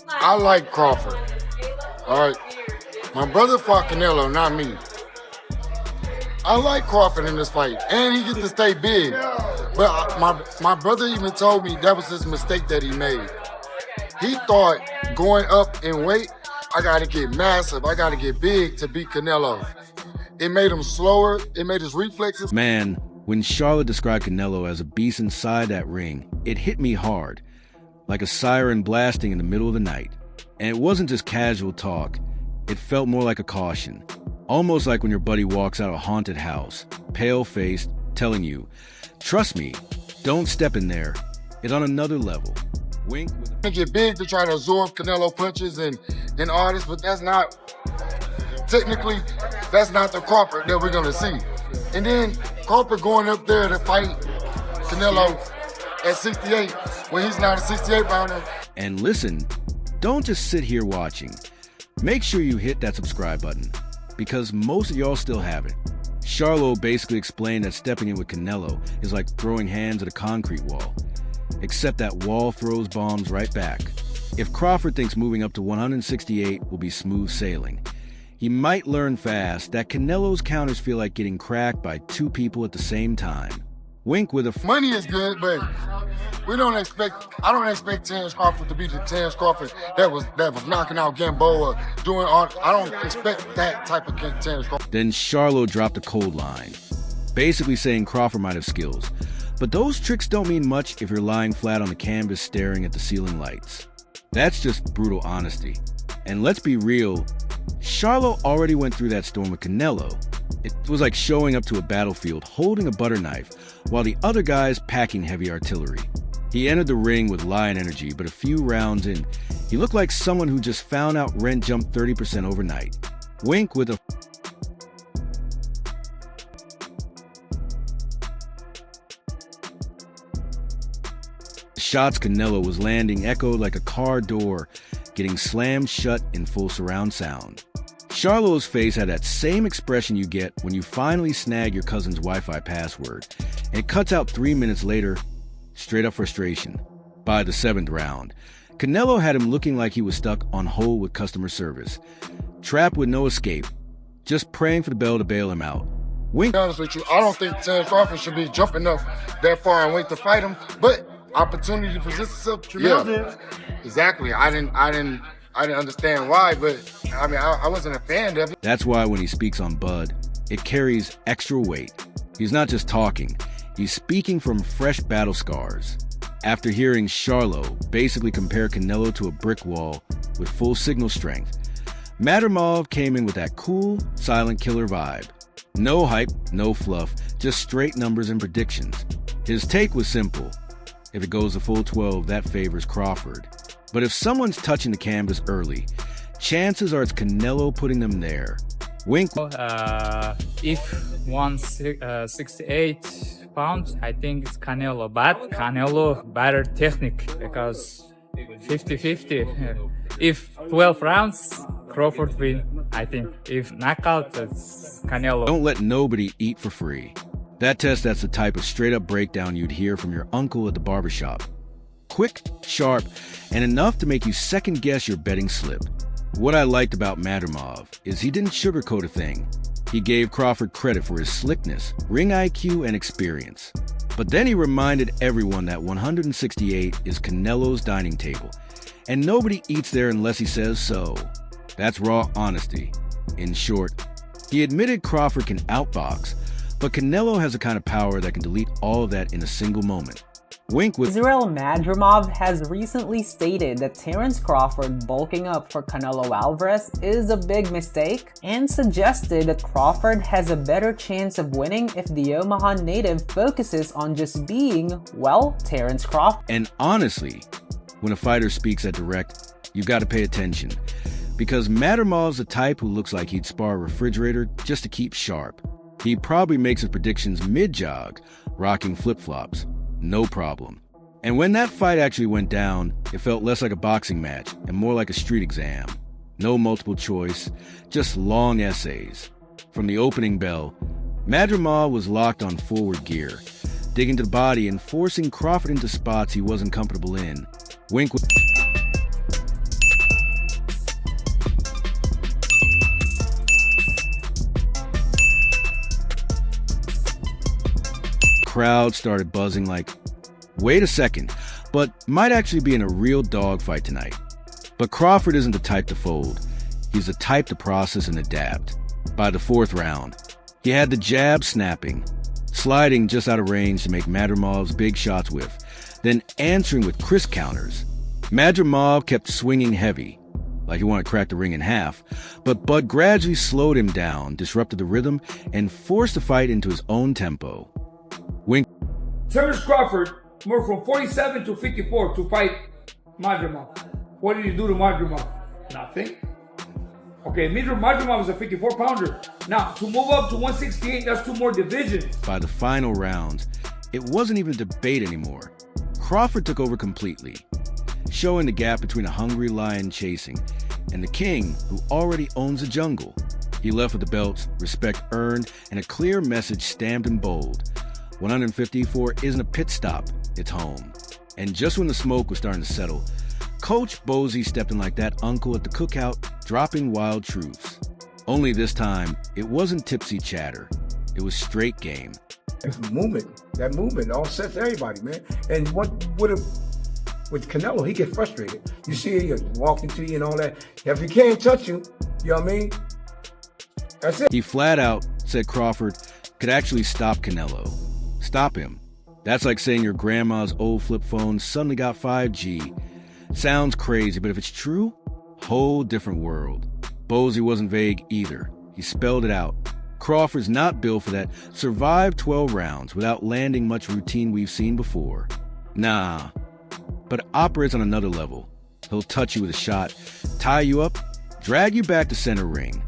I like Crawford. All right. My brother fought Canelo, not me. I like Crawford in this fight, and he gets to stay big. But my brother even told me that was his mistake that he made. He thought going up in weight, I got to get massive, I got to get big to beat Canelo. It made him slower, it made his reflexes. Man, when Charlotte described Canelo as a beast inside that ring, it hit me hard, like a siren blasting in the middle of the night. And it wasn't just casual talk, it felt more like a caution. Almost like when your buddy walks out of a haunted house, pale-faced, telling you, trust me, don't step in there. It's on another level. Wink with a... Get big to try to absorb Canelo punches and all this, but that's not, technically, that's not the Crawford that we're gonna see. And then Crawford going up there to fight Canelo at 68 when he's not a 68 pounder. And listen, don't just sit here watching. Make sure you hit that subscribe button, because most of y'all still haven't. Charlo basically explained that stepping in with Canelo is like throwing hands at a concrete wall, except that wall throws bombs right back. If Crawford thinks moving up to 168 will be smooth sailing, he might learn fast that Canelo's counters feel like getting cracked by two people at the same time. Wink with a... Money is good, but I don't expect Terence Crawford to be the Terence Crawford that was knocking out Gamboa, doing all. I don't expect that type of Terence Crawford. Then Charlo dropped a cold line, basically saying Crawford might have skills, but those tricks don't mean much if you're lying flat on the canvas staring at the ceiling lights. That's just brutal honesty. And let's be real, Charlo already went through that storm with Canelo. It was like showing up to a battlefield holding a butter knife while the other guy's packing heavy artillery. He entered the ring with lion energy, but a few rounds in, he looked like someone who just found out rent jumped 30% overnight. Wink with a... Shots Canelo was landing echoed like a car door getting slammed shut in full surround sound. Charlo's face had that same expression you get when you finally snag your cousin's Wi-Fi password, and it cuts out 3 minutes later, straight up frustration. By the 7th round, Canelo had him looking like he was stuck on hold with customer service, trapped with no escape, just praying for the bell to bail him out. Wink. To be honest with you, I don't think Terence Crawford should be jumping up that far and wait to fight him, but opportunity presents itself. Yeah, exactly. I didn't understand why, but I mean, I wasn't a fan of it. That's why when he speaks on Bud, it carries extra weight. He's not just talking, he's speaking from fresh battle scars. After hearing Charlo basically compare Canelo to a brick wall with full signal strength, Madrimov came in with that cool, silent killer vibe. No hype, no fluff, just straight numbers and predictions. His take was simple. If it goes to full 12, that favors Crawford. But if someone's touching the canvas early, chances are it's Canelo putting them there. Wink. If 168 pounds, I think it's Canelo. But Canelo better technique because 50-50. If 12 rounds, Crawford win, I think. If knockout, it's Canelo. Don't let nobody eat for free. That's the type of straight-up breakdown you'd hear from your uncle at the barbershop. Quick, sharp, and enough to make you second-guess your betting slip. What I liked about Madrimov is he didn't sugarcoat a thing. He gave Crawford credit for his slickness, ring IQ, and experience. But then he reminded everyone that 168 is Canelo's dining table, and nobody eats there unless he says so. That's raw honesty. In short, he admitted Crawford can outbox, but Canelo has a kind of power that can delete all of that in a single moment. Wink with... Jermell Madrimov has recently stated that Terence Crawford bulking up for Canelo Alvarez is a big mistake, and suggested that Crawford has a better chance of winning if the Omaha native focuses on just being, well, Terence Crawford. And honestly, when a fighter speaks at direct, you've got to pay attention, because Madrimov's the type who looks like he'd spar a refrigerator just to keep sharp. He probably makes his predictions mid-jog, rocking flip-flops. No problem. And when that fight actually went down, it felt less like a boxing match and more like a street exam. No multiple choice, just long essays. From the opening bell, Madrimov was locked on forward gear, digging to the body and forcing Crawford into spots he wasn't comfortable in. Wink with... crowd started buzzing like, wait a second, but might actually be in a real dogfight tonight. But Crawford isn't the type to fold. He's the type to process and adapt. By the fourth round, he had the jab snapping, sliding just out of range to make Madrimov's big shots whiff, then answering with crisp counters. Madrimov kept swinging heavy, like he wanted to crack the ring in half, but Bud gradually slowed him down, disrupted the rhythm, and forced the fight into his own tempo. Terence Crawford moved from 47 to 54 to fight Madrimov. What did he do to Madrimov? Nothing. Okay, Madrimov is a 54-pounder. Now, to move up to 168, that's 2 more divisions. By the final rounds, it wasn't even a debate anymore. Crawford took over completely, showing the gap between a hungry lion chasing and the king who already owns the jungle. He left with the belts, respect earned, and a clear message stamped in bold. 154 isn't a pit stop, it's home. And just when the smoke was starting to settle, Coach Bozy stepped in like that uncle at the cookout, dropping wild truths. Only this time, it wasn't tipsy chatter. It was straight game. It's movement. That movement all sets everybody, man. And with Canelo, he gets frustrated. You see he walking to you and all that. If he can't touch you, you know what I mean? That's it. He flat out said Crawford could actually stop Canelo. Stop him. That's like saying your grandma's old flip phone suddenly got 5G. Sounds crazy, but if it's true, whole different world. Bozy wasn't vague either. He spelled it out. Crawford's not built for that. Survived 12 rounds without landing much routine we've seen before. Nah, but operates on another level. He'll touch you with a shot, tie you up, drag you back to center ring,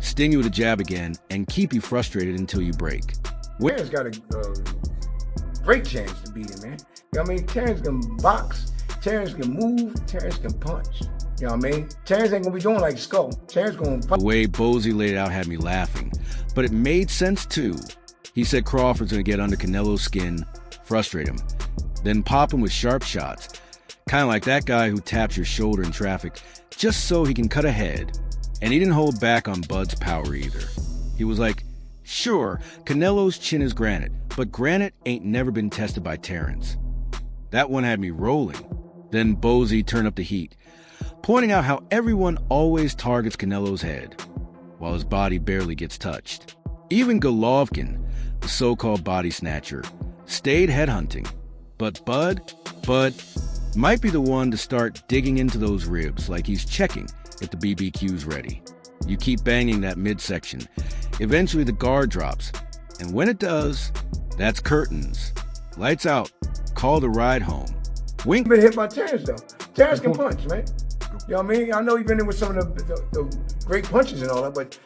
sting you with a jab again, and keep you frustrated until you break. Terence got a great chance to beat him, man. You know what I mean? Terence can box, Terence can move, Terence can punch. You know what I mean? Terence ain't gonna be doing like Skull. Terence gonna punch. The way Bozy laid it out had me laughing, but it made sense too. He said Crawford's gonna get under Canelo's skin, frustrate him, then pop him with sharp shots. Kind of like that guy who taps your shoulder in traffic just so he can cut ahead. And he didn't hold back on Bud's power either. He was like, sure, Canelo's chin is granite, but granite ain't never been tested by Terence. That one had me rolling. Then Bozy turned up the heat, pointing out how everyone always targets Canelo's head, while his body barely gets touched. Even Golovkin, the so-called body snatcher, stayed headhunting. But Bud might be the one to start digging into those ribs like he's checking if the BBQ's ready. You keep banging that midsection. Eventually the guard drops, and when it does, that's curtains. Lights out. Call the ride home. Wink. Been hit by Terence though. Terence can punch, man. You know what I mean? I know you've been in with some of the great punches and all that, but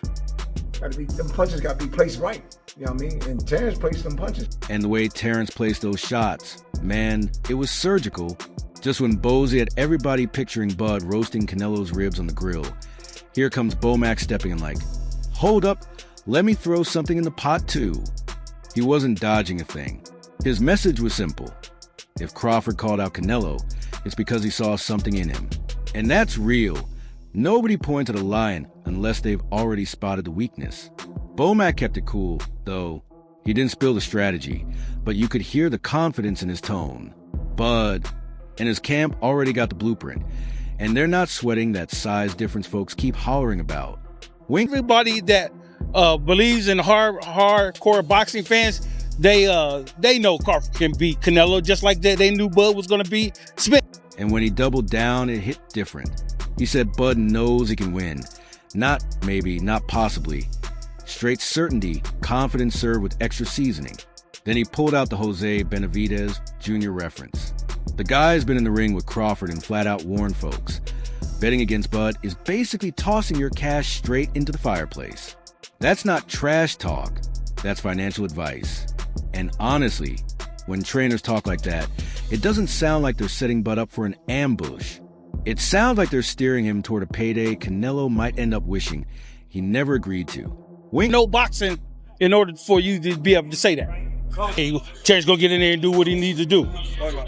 them punches got to be placed right. You know what I mean? And Terence placed some punches. And the way Terence placed those shots, man, it was surgical. Just when Bozy had everybody picturing Bud roasting Canelo's ribs on the grill, here comes Bomac stepping in like, hold up, let me throw something in the pot too. He wasn't dodging a thing. His message was simple. If Crawford called out Canelo, it's because he saw something in him. And that's real. Nobody points at a lion unless they've already spotted the weakness. Bomac kept it cool, though. He didn't spill the strategy, but you could hear the confidence in his tone. Bud and his camp already got the blueprint, and they're not sweating that size difference folks keep hollering about. Wink. Everybody that believes in hardcore boxing fans, they know Crawford can beat Canelo, just like they knew Bud was going to beat Smith. And when he doubled down, it hit different. He said Bud knows he can win. Not maybe, not possibly. Straight certainty, confidence served with extra seasoning. Then he pulled out the Jose Benavidez Jr. reference. The guy's been in the ring with Crawford and flat out warned folks. Betting against Bud is basically tossing your cash straight into the fireplace. That's not trash talk. That's financial advice. And honestly, when trainers talk like that, it doesn't sound like they're setting Bud up for an ambush. It sounds like they're steering him toward a payday Canelo might end up wishing he never agreed to. Wink. No boxing in order for you to be able to say that. Hey, Terence gonna get in there and do what he needs to do.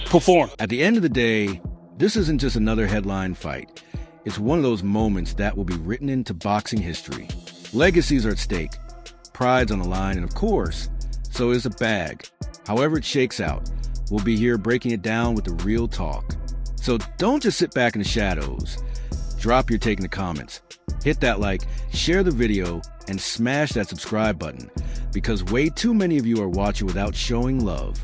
Perform. At the end of the day, this isn't just another headline fight. It's one of those moments that will be written into boxing history. Legacies are at stake. Pride's on the line, and of course, so is the bag. However it shakes out, we'll be here breaking it down with the real talk. So don't just sit back in the shadows. Drop your take in the comments. Hit that like, share the video, and smash that subscribe button, because way too many of you are watching without showing love.